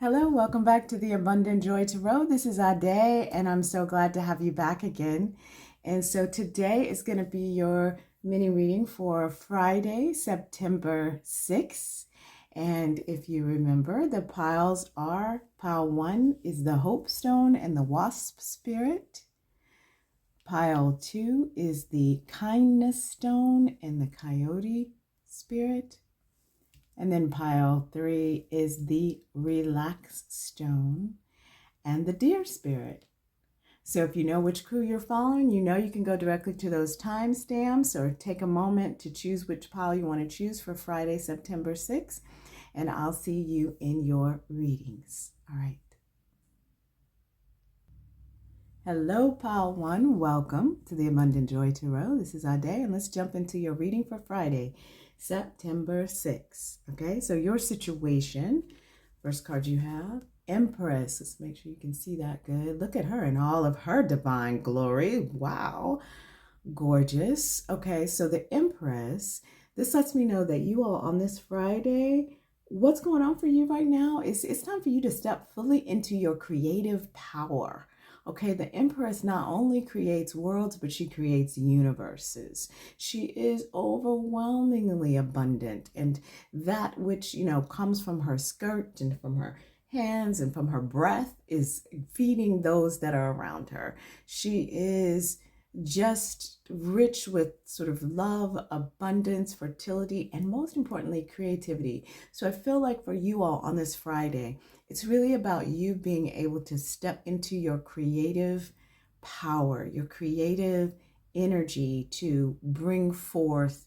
Hello, welcome back to the Abundant Joy Tarot. This is Ade, and I'm so glad to have you back again. And so today is going to be your mini reading for Friday, September 6th. And if you remember, the piles are pile 1 is the Hope Stone and the Wasp Spirit. Pile 2 is the Kindness Stone and the Coyote Spirit. And then pile 3 is the Relaxed Stone and the Deer Spirit. So if you know which crew you're following, you know you can go directly to those timestamps or take a moment to choose which pile you want to choose for Friday, September 6th. And I'll see you in your readings. All right. Hello, pile 1. Welcome to the Abundant Joy Tarot. This is Ade, and let's jump into your reading for Friday, September 6th. Okay, so your situation, first card you have, Empress. Let's make sure you can see that good. Look at her in all of her divine glory. Wow, gorgeous. Okay, so the Empress, this lets me know that you all on this Friday, what's going on for you right now is it's time for you to step fully into your creative power. Okay, the Empress not only creates worlds, but she creates universes. She is overwhelmingly abundant, and that which, comes from her skirt and from her hands and from her breath is feeding those that are around her. She is just rich with sort of love, abundance, fertility, and most importantly, creativity. So I feel like for you all on this Friday, it's really about you being able to step into your creative power, your creative energy to bring forth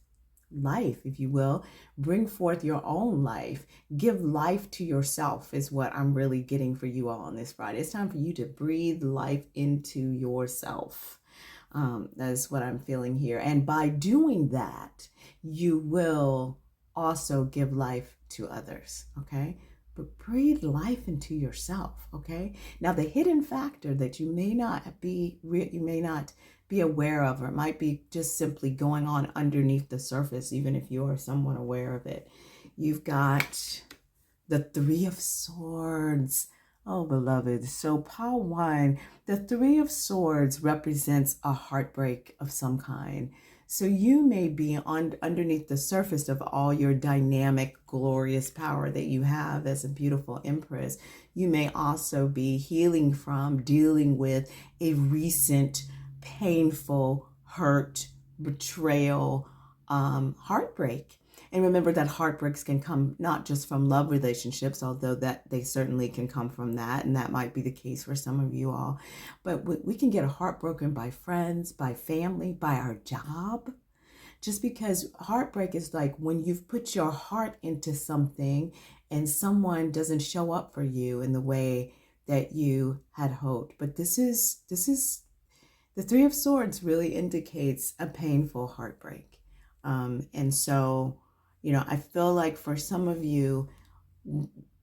life, if you will, bring forth your own life, give life to yourself is what I'm really getting for you all on this Friday. It's time for you to breathe life into yourself. That is what I'm feeling here. And by doing that, you will also give life to others, okay? But breathe life into yourself, okay? Now, the hidden factor that you may not be aware of, or it might be just simply going on underneath the surface, even if you are somewhat aware of it. You've got the Three of Swords. Oh, beloved. So pile 1, the Three of Swords represents a heartbreak of some kind. So you may be underneath the surface of all your dynamic, glorious power that you have as a beautiful Empress. You may also be healing from, dealing with a recent painful hurt, betrayal, heartbreak. And remember that heartbreaks can come not just from love relationships, although that they certainly can come from that, and that might be the case for some of you all. But we can get heartbroken by friends, by family, by our job. Just because heartbreak is like when you've put your heart into something and someone doesn't show up for you in the way that you had hoped. But this is the Three of Swords really indicates a painful heartbreak. And so, I feel like for some of you,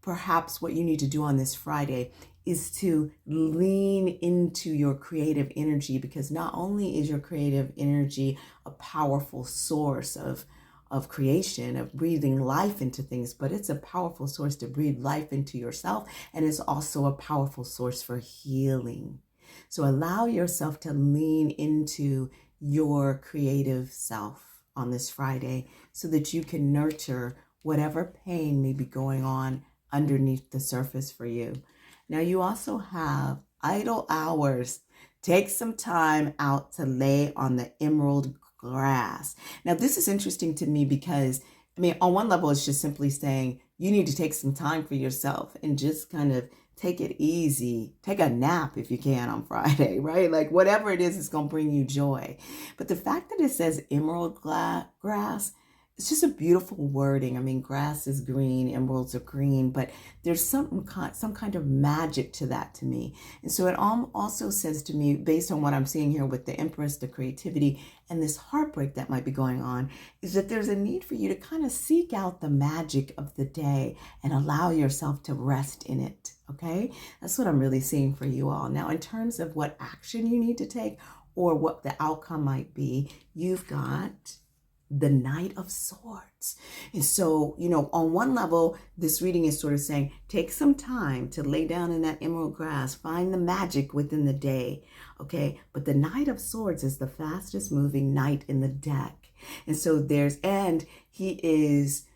perhaps what you need to do on this Friday is to lean into your creative energy, because not only is your creative energy a powerful source of creation, of breathing life into things, but it's a powerful source to breathe life into yourself, and it's also a powerful source for healing. So allow yourself to lean into your creative self on this Friday so that you can nurture whatever pain may be going on underneath the surface for you. Now, you also have idle hours. Take some time out to lay on the emerald grass. Now, this is interesting to me because, on one level, it's just simply saying you need to take some time for yourself and just kind of take it easy. Take a nap if you can on Friday, right? Like whatever it is going to bring you joy. But the fact that it says emerald grass, it's just a beautiful wording. Grass is green, emeralds are green, but there's some kind of magic to that to me. And so it also says to me, based on what I'm seeing here with the Empress, the creativity, and this heartbreak that might be going on, is that there's a need for you to kind of seek out the magic of the day and allow yourself to rest in it, okay? That's what I'm really seeing for you all. Now, in terms of what action you need to take or what the outcome might be, you've got the Knight of Swords. And so, on one level, this reading is sort of saying, take some time to lay down in that emerald grass, find the magic within the day, okay? But the Knight of Swords is the fastest moving knight in the deck. And so he is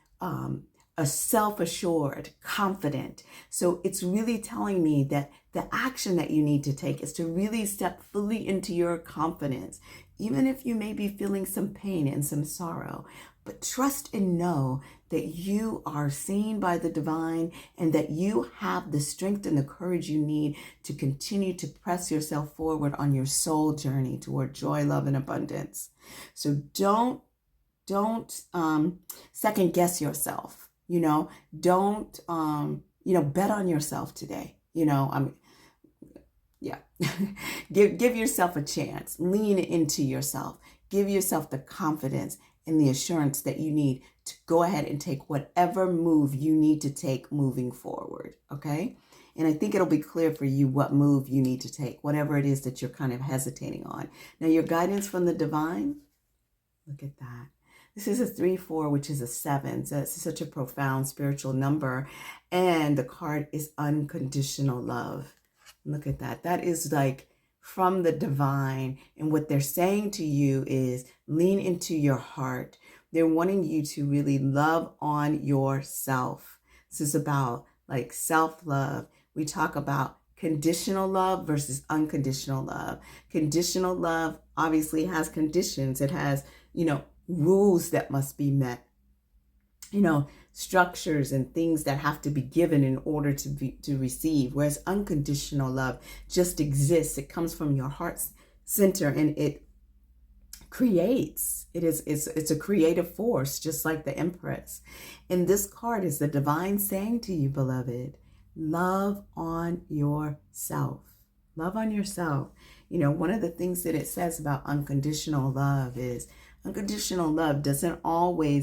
a self-assured, confident. So it's really telling me that the action that you need to take is to really step fully into your confidence, even if you may be feeling some pain and some sorrow. But trust and know that you are seen by the divine and that you have the strength and the courage you need to continue to press yourself forward on your soul journey toward joy, love, and abundance. So don't second guess yourself. Don't bet on yourself today. Give yourself a chance. Lean into yourself. Give yourself the confidence and the assurance that you need to go ahead and take whatever move you need to take moving forward, okay? And I think it'll be clear for you what move you need to take, whatever it is that you're kind of hesitating on. Now, your guidance from the divine, look at that. This is a 3-4, which is a 7. So it's such a profound spiritual number. And the card is unconditional love. Look at that. That is like from the divine. And what they're saying to you is lean into your heart. They're wanting you to really love on yourself. This is about like self-love. We talk about conditional love versus unconditional love. Conditional love obviously has conditions. It has, rules that must be met, structures and things that have to be given in order to receive. Whereas unconditional love just exists. It comes from your heart's center and it creates. It's a creative force, just like the Empress. And this card is the divine saying to you, beloved, love on yourself. Love on yourself. One of the things that it says about unconditional love is unconditional love doesn't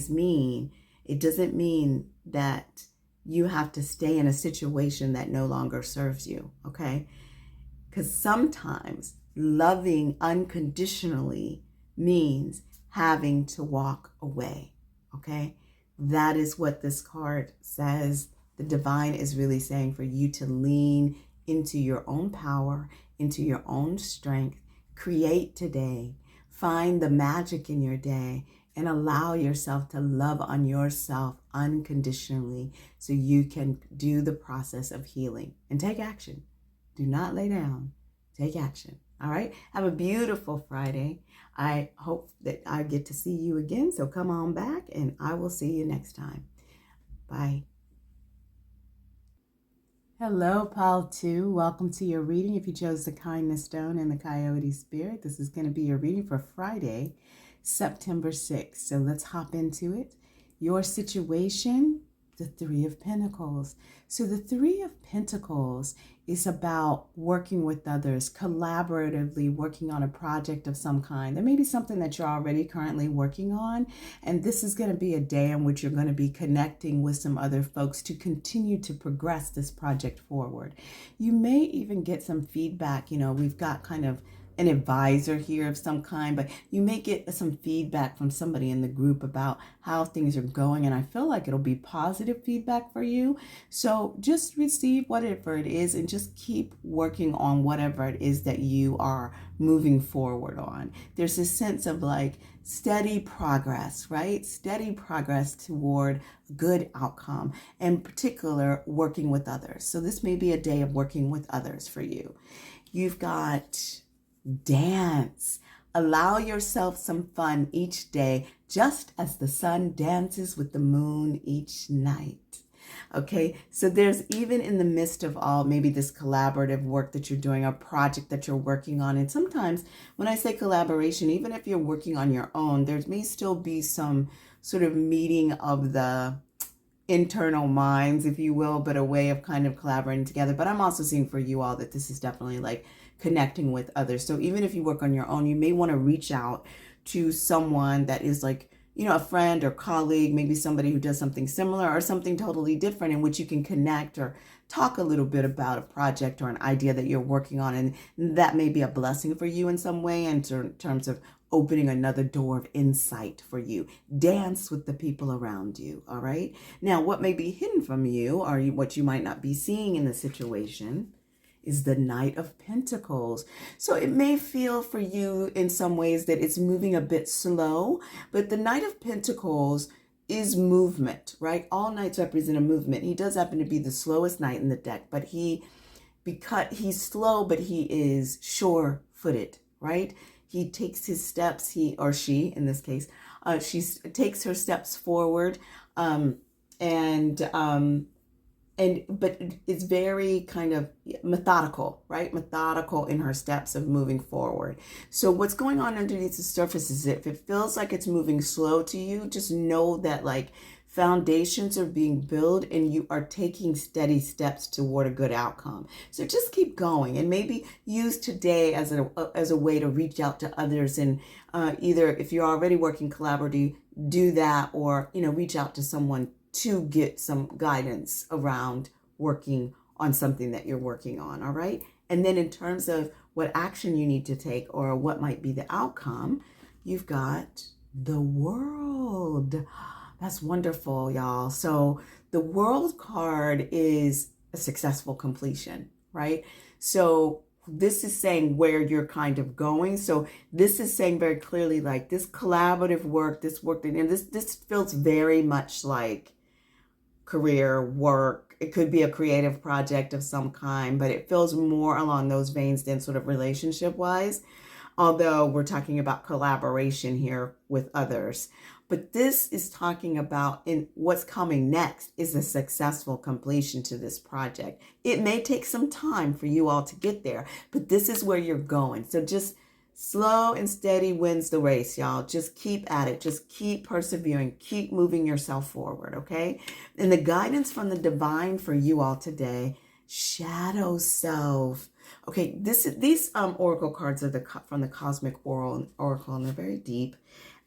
mean that you have to stay in a situation that no longer serves you, okay? Because sometimes loving unconditionally means having to walk away, okay? That is what this card says. The divine is really saying for you to lean into your own power, into your own strength, create today. Find the magic in your day and allow yourself to love on yourself unconditionally so you can do the process of healing and take action. Do not lay down. Take action. All right. Have a beautiful Friday. I hope that I get to see you again. So come on back and I will see you next time. Bye. Hello, Pile 2. Welcome to your reading. If you chose the Kindness Stone and the Coyote Spirit, this is going to be your reading for Friday, September 6th. So let's hop into it. Your situation, the Three of Pentacles. So the Three of Pentacles is about working with others, collaboratively working on a project of some kind. There may be something that you're already currently working on, and this is going to be a day in which you're going to be connecting with some other folks to continue to progress this project forward. You may even get some feedback. We've got kind of an advisor here of some kind, but you may get some feedback from somebody in the group about how things are going, and I feel like it'll be positive feedback for you. So just receive whatever it is and just keep working on whatever it is that you are moving forward on. There's a sense of like steady progress, right? Steady progress toward a good outcome, and in particular working with others. So this may be a day of working with others for you. You've got dance. Allow yourself some fun each day, just as the sun dances with the moon each night. Okay, so there's even in the midst of all maybe this collaborative work that you're doing, a project that you're working on. And sometimes when I say collaboration, even if you're working on your own, there may still be some sort of meeting of the internal minds, if you will, but a way of kind of collaborating together. But I'm also seeing for you all that this is definitely like connecting with others. So even if you work on your own, you may want to reach out to someone that is like, a friend or colleague, maybe somebody who does something similar or something totally different in which you can connect or talk a little bit about a project or an idea that you're working on. And that may be a blessing for you in some way in terms of opening another door of insight for you. Dance with the people around you, all right? Now, what may be hidden from you, or what you might not be seeing in the situation, is the Knight of Pentacles. So it may feel for you in some ways that it's moving a bit slow, but the Knight of Pentacles is movement, right? All knights represent a movement. He does happen to be the slowest knight in the deck, but because he's slow, but he is sure-footed, right? He takes his steps, he or she, in this case, she takes her steps forward, but it's very kind of methodical, right? Methodical in her steps of moving forward. So what's going on underneath the surface is if it feels like it's moving slow to you, just know that like foundations are being built and you are taking steady steps toward a good outcome. So just keep going, and maybe use today as a way to reach out to others, and either if you're already working collaboratively, do that, or reach out to someone to get some guidance around working on something that you're working on. All right. And then in terms of what action you need to take or what might be the outcome, you've got the World. That's wonderful, y'all. So the World card is a successful completion, right? So this is saying where you're kind of going. So this is saying very clearly, like this collaborative work, this work, and this feels very much like career work. It could be a creative project of some kind, but it feels more along those veins than sort of relationship wise. Although we're talking about collaboration here with others. But this is talking about in what's coming next is a successful completion to this project. It may take some time for you all to get there, but this is where you're going. So just slow and steady wins the race, y'all. Just keep at it. Just keep persevering. Keep moving yourself forward, okay? And the guidance from the divine for you all today, shadow self. Okay, these oracle cards are from the Cosmic Oracle, and they're very deep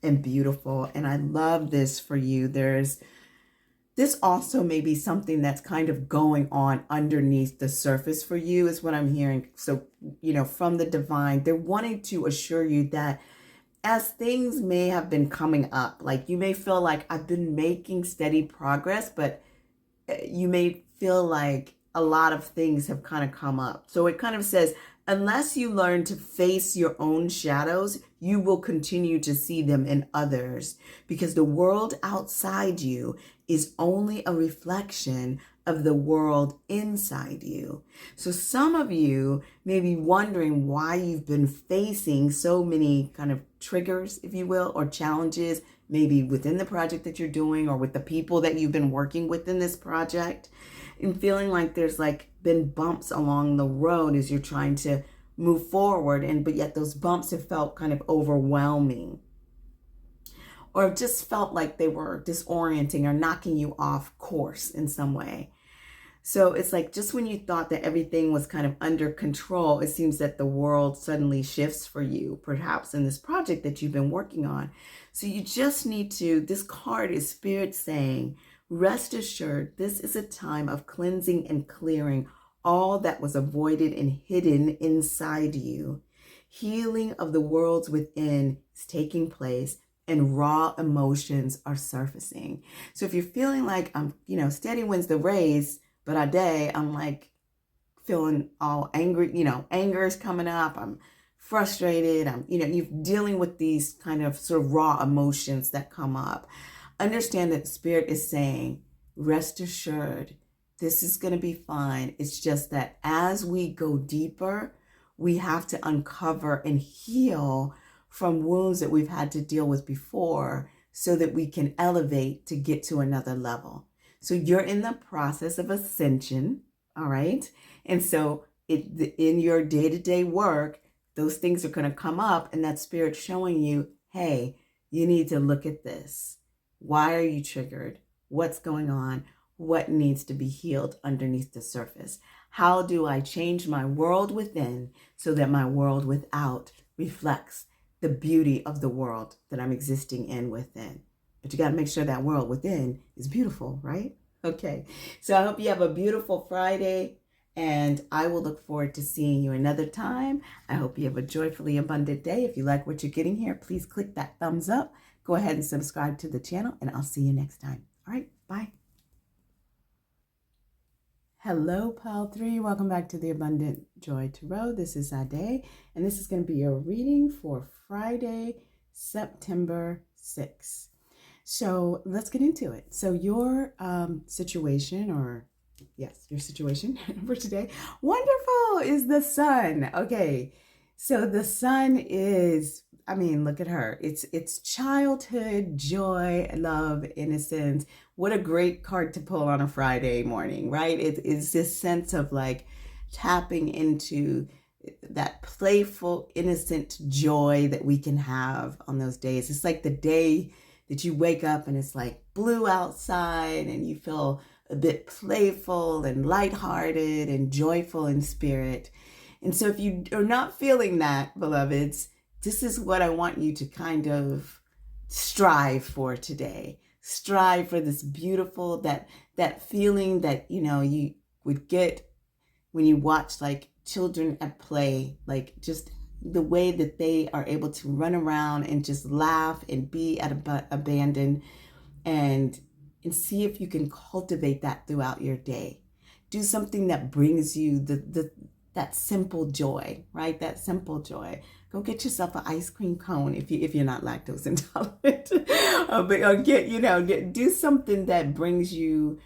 and beautiful. And I love this for you. This also may be something that's kind of going on underneath the surface for you, is what I'm hearing. So, from the divine, they're wanting to assure you that as things may have been coming up, like you may feel like I've been making steady progress, but you may feel like a lot of things have kind of come up. So it kind of says, unless you learn to face your own shadows, you will continue to see them in others, because the world outside you is only a reflection of the world inside you. So some of you may be wondering why you've been facing so many kind of triggers, if you will, or challenges, maybe within the project that you're doing or with the people that you've been working with in this project, and feeling like there's like been bumps along the road as you're trying to move forward, but yet those bumps have felt kind of overwhelming, or just felt like they were disorienting or knocking you off course in some way. So it's like just when you thought that everything was kind of under control, it seems that the world suddenly shifts for you, perhaps in this project that you've been working on. So you just need to, this card is Spirit saying, rest assured, this is a time of cleansing and clearing all that was avoided and hidden inside you. Healing of the worlds within is taking place, and raw emotions are surfacing. So if you're feeling like steady wins the race, but a day I'm like feeling all angry, anger is coming up, I'm frustrated, you're dealing with these kind of sort of raw emotions that come up. Understand that Spirit is saying, rest assured, this is going to be fine. It's just that as we go deeper, we have to uncover and heal from wounds that we've had to deal with before so that we can elevate to get to another level. So you're in the process of ascension, all right? And so in your day-to-day work, those things are going to come up, and that Spirit showing you, hey, you need to look at this. Why are you triggered? What's going on? What needs to be healed underneath the surface? How do I change my world within so that my world without reflects the beauty of the world that I'm existing in within? But you got to make sure that world within is beautiful, right? Okay. So I hope you have a beautiful Friday. And I will look forward to seeing you another time. I hope you have a joyfully abundant day. If you like what you're getting here, please click that thumbs up. Go ahead and subscribe to the channel, and I'll see you next time. All right, bye. Hello, Pile 3. Welcome back to the Abundant Joy Tarot. This is Ade, and this is going to be your reading for Friday, September 6th. So let's get into it. So your situation, or yes, your situation for today, wonderful, is the sun. Okay, so the sun is, I mean, look at her. It's childhood, joy, love, innocence. What a great card to pull on a Friday morning, right? It's this sense of like tapping into that playful, innocent joy that we can have on those days. It's like the day that you wake up and it's like blue outside and you feel a bit playful and lighthearted and joyful in spirit. And so if you are not feeling that, beloveds, this is what I want you to kind of strive for today. Strive for this beautiful, that feeling that, you know, you would get when you watch like children at play, like just the way that they are able to run around and just laugh and be at abandon, and see if you can cultivate that throughout your day. Do something that brings you that simple joy, right? That simple joy. Go get yourself an ice cream cone if you're not lactose intolerant, but do something that brings you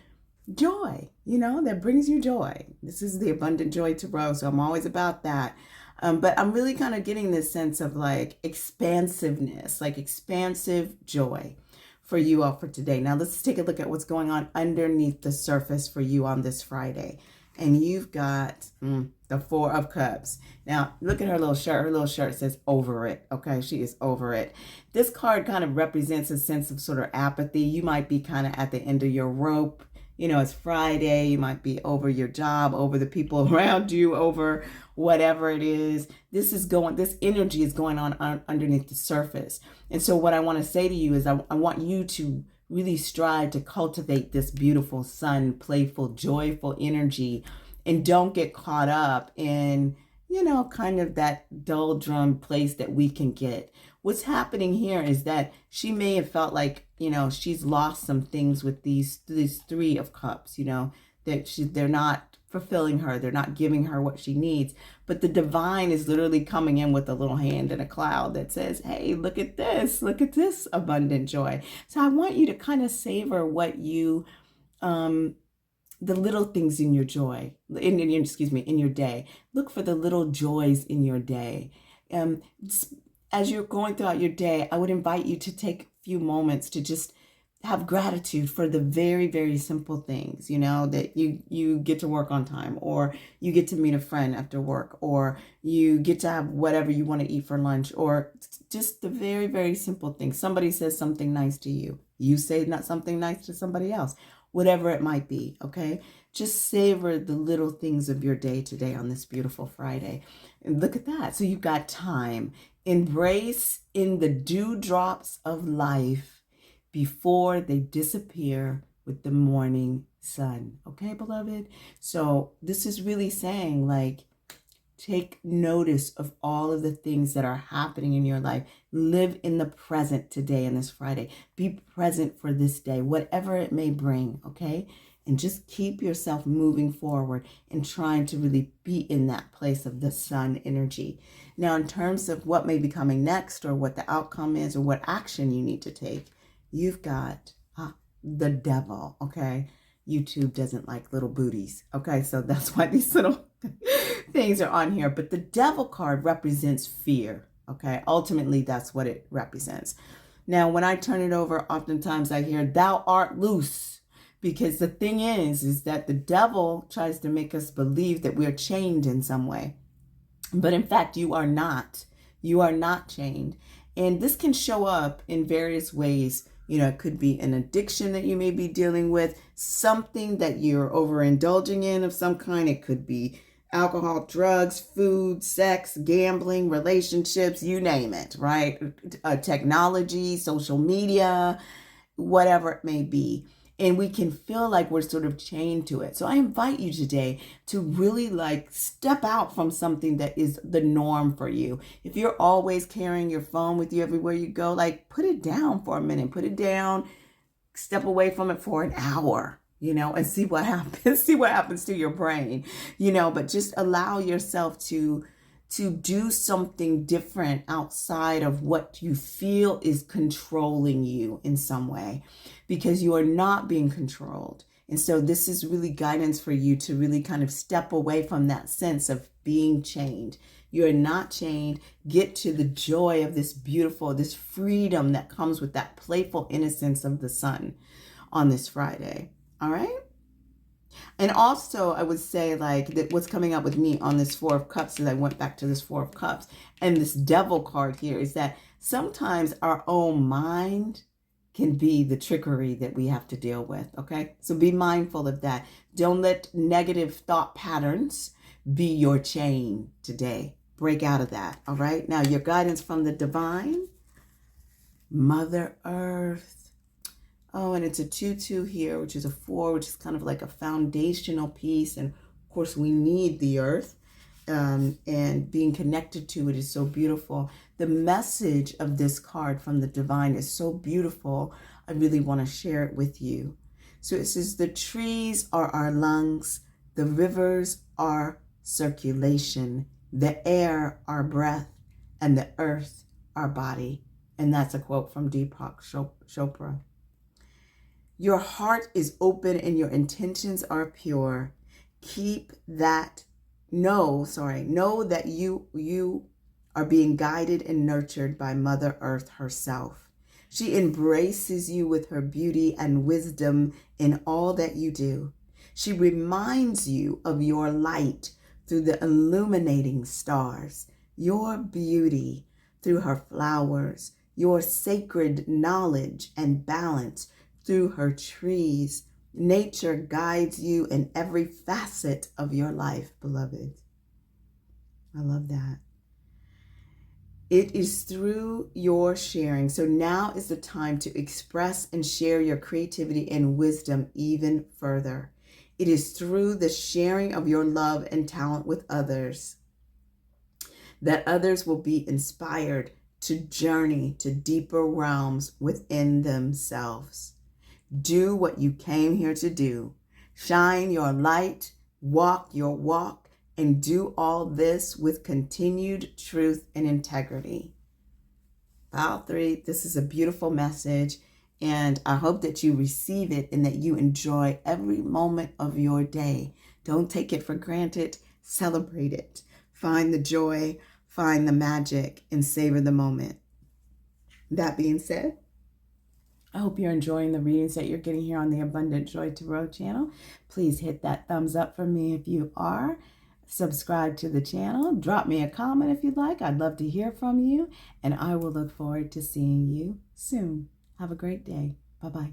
joy. That brings you joy. This is the Abundant Joy Tarot, so I'm always about that. But I'm really kind of getting this sense of like expansiveness, like expansive joy for you all for today. Now let's take a look at what's going on underneath the surface for you on this Friday. And you've got the Four of Cups. Now, look at her little shirt. Her little shirt says over it. Okay, she is over it. This card kind of represents a sense of sort of apathy. You might be kind of at the end of your rope. It's Friday. You might be over your job, over the people around you, over whatever it is. This energy is going on underneath the surface. And so what I want to say to you is I want you to really strive to cultivate this beautiful, sun, playful, joyful energy, and don't get caught up in, kind of that doldrum place that we can get. What's happening here is that she may have felt like, she's lost some things with these Three of Cups, that they're not fulfilling her. They're not giving her what she needs. But the divine is literally coming in with a little hand in a cloud that says, hey, look at this abundant joy. So I want you to kind of savor what you, the little things in your joy, in your day. Look for the little joys in your day. As you're going throughout your day, I would invite you to take a few moments to just have gratitude for the very, very simple things, that you get to work on time, or you get to meet a friend after work, or you get to have whatever you want to eat for lunch, or just the very, very simple things. Somebody says something nice to you. You say not something nice to somebody else, whatever it might be. Okay. Just savor the little things of your day today on this beautiful Friday. And look at that. So you've got time. Embrace in the dewdrops of life before they disappear with the morning sun. Okay, beloved? So this is really saying, like, take notice of all of the things that are happening in your life. Live in the present today and this Friday. Be present for this day, whatever it may bring, okay? And just keep yourself moving forward and trying to really be in that place of the sun energy. Now, in terms of what may be coming next, or what the outcome is, or what action you need to take, you've got the devil, okay? YouTube doesn't like little booties, okay? So that's why these little things are on here. But the devil card represents fear, okay? Ultimately, that's what it represents. Now, when I turn it over, oftentimes I hear, thou art loose. Because the thing is that the devil tries to make us believe that we're chained in some way. But in fact, you are not. You are not chained. And this can show up in various ways. It could be an addiction that you may be dealing with, something that you're overindulging in of some kind. It could be alcohol, drugs, food, sex, gambling, relationships, you name it, right? Technology, social media, whatever it may be. and we can feel like we're sort of chained to it. So I invite you today to really like step out from something that is the norm for you. If you're always carrying your phone with you everywhere you go, like put it down for a minute, put it down, step away from it for an hour, and see what happens, see what happens to your brain, but just allow yourself to do something different outside of what you feel is controlling you in some way, because you are not being controlled. And so this is really guidance for you to really kind of step away from that sense of being chained. You're not chained. Get to the joy of this freedom that comes with that playful innocence of the sun on this Friday. All right. And also, I would say like that what's coming up with me on this Four of Cups, as I went back to this Four of Cups and this Devil card here, is that sometimes our own mind can be the trickery that we have to deal with. Okay. So be mindful of that. Don't let negative thought patterns be your chain today. Break out of that. All right. Now, your guidance from the divine, Mother Earth. Oh, and it's a 2/2 here, which is a 4, which is kind of like a foundational piece. And of course, we need the earth, and being connected to it is so beautiful. The message of this card from the divine is so beautiful. I really want to share it with you. So it says, the trees are our lungs, the rivers are circulation, the air our breath, and the earth our body. And that's a quote from Deepak Chopra. Your heart is open and your intentions are pure. Know that you are being guided and nurtured by Mother Earth herself. She embraces you with her beauty and wisdom in all that you do. She reminds you of your light through the illuminating stars, your beauty through her flowers, your sacred knowledge and balance through her trees. Nature guides you in every facet of your life, beloved. I love that. It is through your sharing. So now is the time to express and share your creativity and wisdom even further. It is through the sharing of your love and talent with others that others will be inspired to journey to deeper realms within themselves. Do what you came here to do. Shine your light, walk your walk, and do all this with continued truth and integrity. Pile 3, this is a beautiful message, and I hope that you receive it and that you enjoy every moment of your day. Don't take it for granted. Celebrate it. Find the joy, find the magic, and savor the moment. That being said, I hope you're enjoying the readings that you're getting here on the Abundant Joy Tarot channel. Please hit that thumbs up for me if you are. Subscribe to the channel. Drop me a comment if you'd like. I'd love to hear from you. And I will look forward to seeing you soon. Have a great day. Bye-bye.